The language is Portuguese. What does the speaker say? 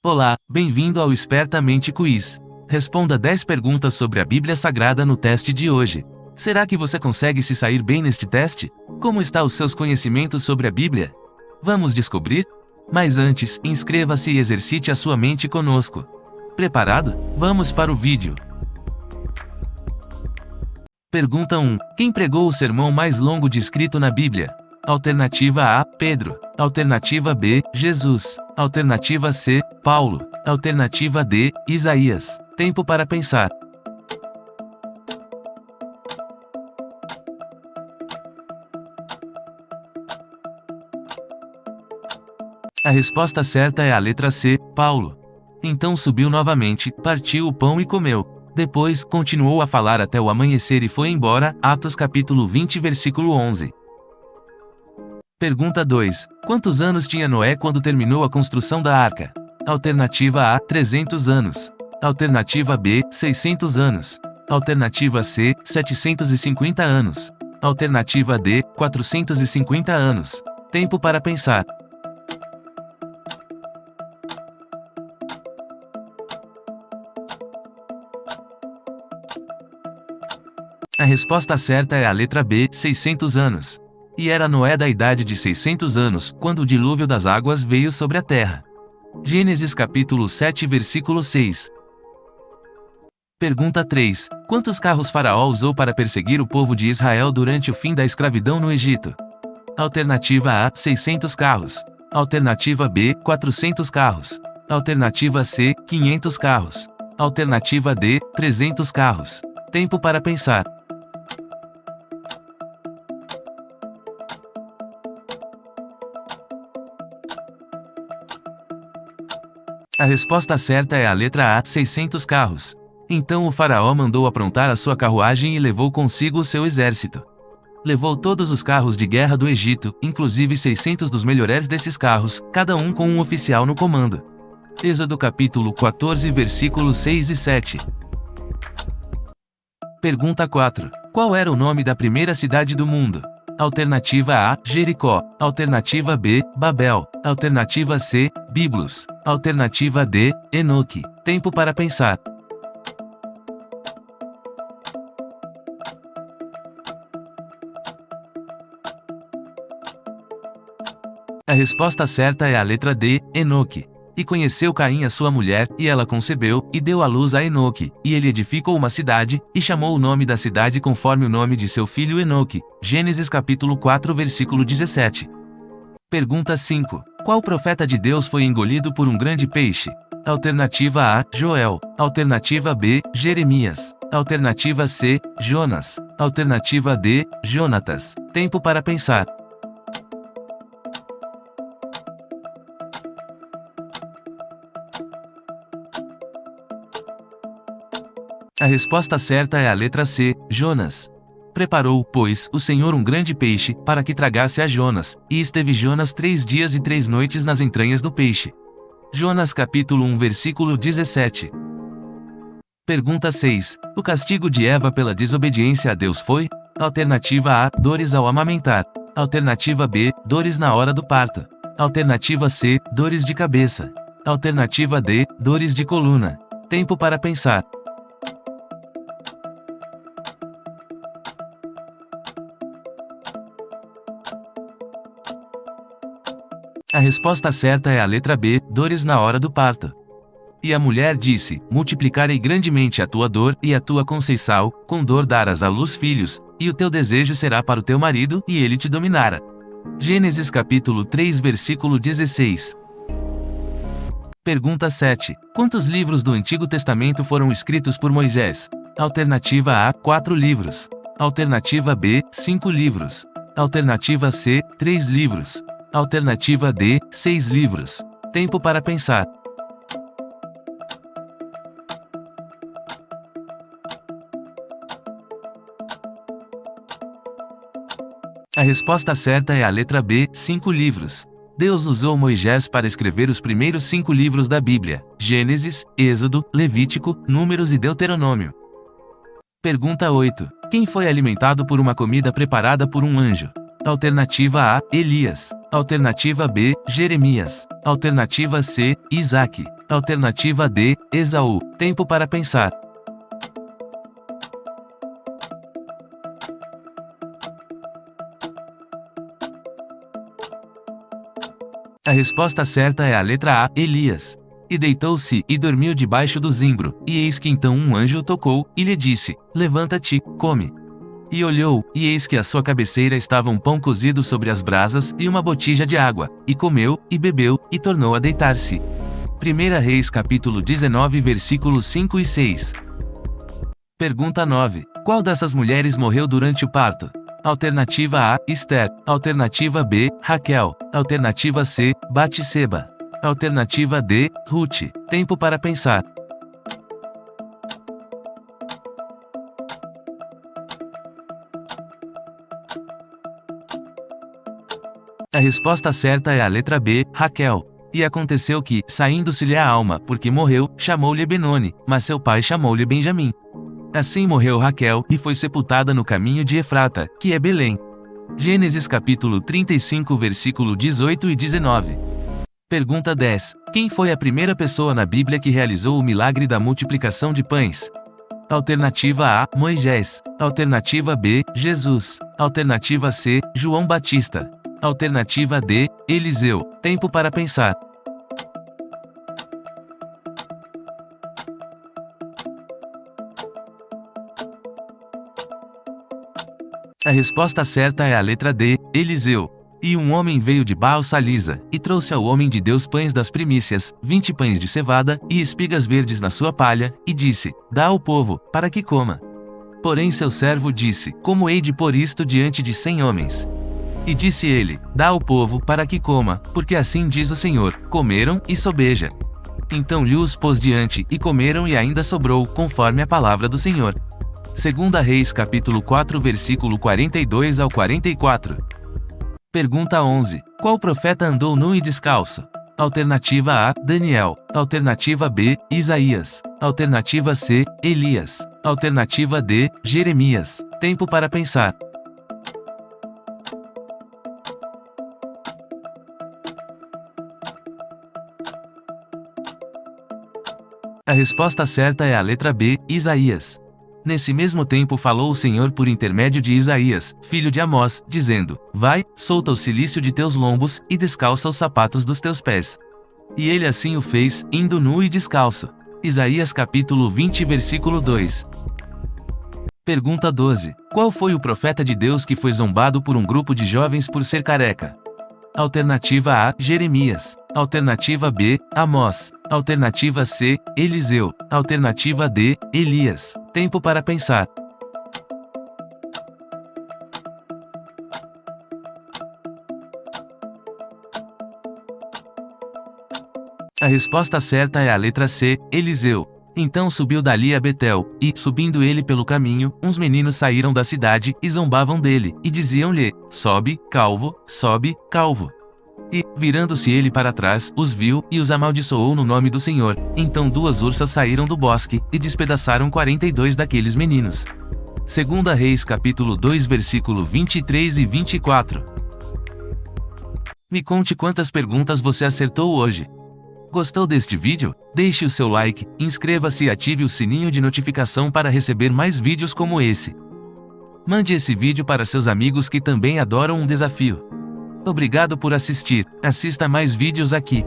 Olá, bem-vindo ao Espertamente Quiz. Responda 10 perguntas sobre a Bíblia Sagrada no teste de hoje. Será que você consegue se sair bem neste teste? Como estão os seus conhecimentos sobre a Bíblia? Vamos descobrir? Mas antes, inscreva-se e exercite a sua mente conosco. Preparado? Vamos para o vídeo. Pergunta 1. Quem pregou o sermão mais longo descrito na Bíblia? Alternativa A, Pedro. Alternativa B, Jesus. Alternativa C, Paulo. Alternativa D, Isaías. Tempo para pensar. A resposta certa é a letra C, Paulo. Então subiu novamente, partiu o pão e comeu. Depois, continuou a falar até o amanhecer e foi embora. Atos capítulo 20, versículo 11. Pergunta 2. Quantos anos tinha Noé quando terminou a construção da arca? Alternativa A, 300 anos. Alternativa B, 600 anos. Alternativa C, 750 anos. Alternativa D, 450 anos. Tempo para pensar. A resposta certa é a letra B, 600 anos. E era Noé da idade de 600 anos, quando o dilúvio das águas veio sobre a terra. Gênesis capítulo 7, versículo 6. Pergunta 3. Quantos carros Faraó usou para perseguir o povo de Israel durante o fim da escravidão no Egito? Alternativa A, 600 carros. Alternativa B, 400 carros. Alternativa C, 500 carros. Alternativa D, 300 carros. Tempo para pensar. A resposta certa é a letra A, 600 carros. Então o faraó mandou aprontar a sua carruagem e levou consigo o seu exército. Levou todos os carros de guerra do Egito, inclusive 600 dos melhores desses carros, cada um com um oficial no comando. Êxodo capítulo 14, versículos 6 e 7. Pergunta 4. Qual era o nome da primeira cidade do mundo? Alternativa A, Jericó. Alternativa B, Babel. Alternativa C, Biblos. Alternativa D, Enoque. Tempo para pensar. A resposta certa é a letra D, Enoque. E conheceu Caim a sua mulher, e ela concebeu, e deu à luz a Enoque, e ele edificou uma cidade, e chamou o nome da cidade conforme o nome de seu filho Enoque. Gênesis capítulo 4, versículo 17. Pergunta 5. Qual profeta de Deus foi engolido por um grande peixe? Alternativa A, Joel. Alternativa B, Jeremias. Alternativa C, Jonas. Alternativa D, Jonatas. Tempo para pensar. A resposta certa é a letra C, Jonas. Preparou, pois, o Senhor um grande peixe, para que tragasse a Jonas, e esteve Jonas 3 dias e 3 noites nas entranhas do peixe. Jonas capítulo 1, versículo 17. Pergunta 6. O castigo de Eva pela desobediência a Deus foi? Alternativa A, dores ao amamentar. Alternativa B, dores na hora do parto. Alternativa C, dores de cabeça. Alternativa D, dores de coluna. Tempo para pensar. A resposta certa é a letra B, dores na hora do parto. E a mulher disse: multiplicarei grandemente a tua dor, e a tua conceição, com dor darás à luz filhos, e o teu desejo será para o teu marido, e ele te dominará. Gênesis capítulo 3, versículo 16. Pergunta 7. Quantos livros do Antigo Testamento foram escritos por Moisés? Alternativa A, 4 livros. Alternativa B, 5 livros. Alternativa C, 3 livros. Alternativa D, 6 livros. Tempo para pensar. A resposta certa é a letra B, 5 livros. Deus usou Moisés para escrever os primeiros 5 livros da Bíblia: Gênesis, Êxodo, Levítico, Números e Deuteronômio. Pergunta 8. Quem foi alimentado por uma comida preparada por um anjo? Alternativa A, Elias. Alternativa B, Jeremias. Alternativa C, Isaque. Alternativa D, Esaú. Tempo para pensar. A resposta certa é a letra A, Elias. E deitou-se e dormiu debaixo do zimbro, e eis que então um anjo o tocou, e lhe disse: Levanta-te, come. E olhou, e eis que à sua cabeceira estava um pão cozido sobre as brasas e uma botija de água, e comeu, e bebeu, e tornou a deitar-se. 1 Reis capítulo 19 versículos 5 e 6. Pergunta 9. Qual dessas mulheres morreu durante o parto? Alternativa A, Esther. Alternativa B, Raquel. Alternativa C, Batseba. Alternativa D, Ruth. Tempo para pensar. A resposta certa é a letra B, Raquel. E aconteceu que, saindo-se-lhe a alma, porque morreu, chamou-lhe Benoni, mas seu pai chamou-lhe Benjamim. Assim morreu Raquel, e foi sepultada no caminho de Efrata, que é Belém. Gênesis capítulo 35 versículo 18 e 19. Pergunta 10. Quem foi a primeira pessoa na Bíblia que realizou o milagre da multiplicação de pães? Alternativa A, Moisés. Alternativa B, Jesus. Alternativa C, João Batista. Alternativa D, Eliseu. Tempo para pensar. A resposta certa é a letra D, Eliseu. E um homem veio de Baal-Salisa, e trouxe ao homem de Deus pães das primícias, 20 pães de cevada, e espigas verdes na sua palha, e disse: Dá ao povo, para que coma. Porém seu servo disse: Como hei de pôr isto diante de 100 homens? E disse ele: Dá ao povo, para que coma, porque assim diz o Senhor: Comeram, e sobeja. Então lhe os pôs diante, e comeram, e ainda sobrou, conforme a palavra do Senhor. 2 Reis capítulo 4 versículo 42 ao 44. Pergunta 11. Qual profeta andou nu e descalço? Alternativa A, Daniel. Alternativa B, Isaías. Alternativa C, Elias. Alternativa D, Jeremias. Tempo para pensar. A resposta certa é a letra B, Isaías. Nesse mesmo tempo falou o Senhor por intermédio de Isaías, filho de Amós, dizendo: Vai, solta o cilício de teus lombos, e descalça os sapatos dos teus pés. E ele assim o fez, indo nu e descalço. Isaías capítulo 20 versículo 2. Pergunta 12. Qual foi o profeta de Deus que foi zombado por um grupo de jovens por ser careca? Alternativa A, Jeremias. Alternativa B, Amós. Alternativa C, Eliseu. Alternativa D, Elias. Tempo para pensar. A resposta certa é a letra C, Eliseu. Então subiu dali a Betel, e, subindo ele pelo caminho, uns meninos saíram da cidade, e zombavam dele, e diziam-lhe: Sobe, calvo, sobe, calvo. E, virando-se ele para trás, os viu, e os amaldiçoou no nome do Senhor. Então 2 ursas saíram do bosque, e despedaçaram 42 daqueles meninos. 2 Reis capítulo 2 versículo 23 e 24. Me conte quantas perguntas você acertou hoje. Gostou deste vídeo? Deixe o seu like, inscreva-se e ative o sininho de notificação para receber mais vídeos como esse. Mande esse vídeo para seus amigos que também adoram um desafio. Obrigado por assistir. Assista mais vídeos aqui.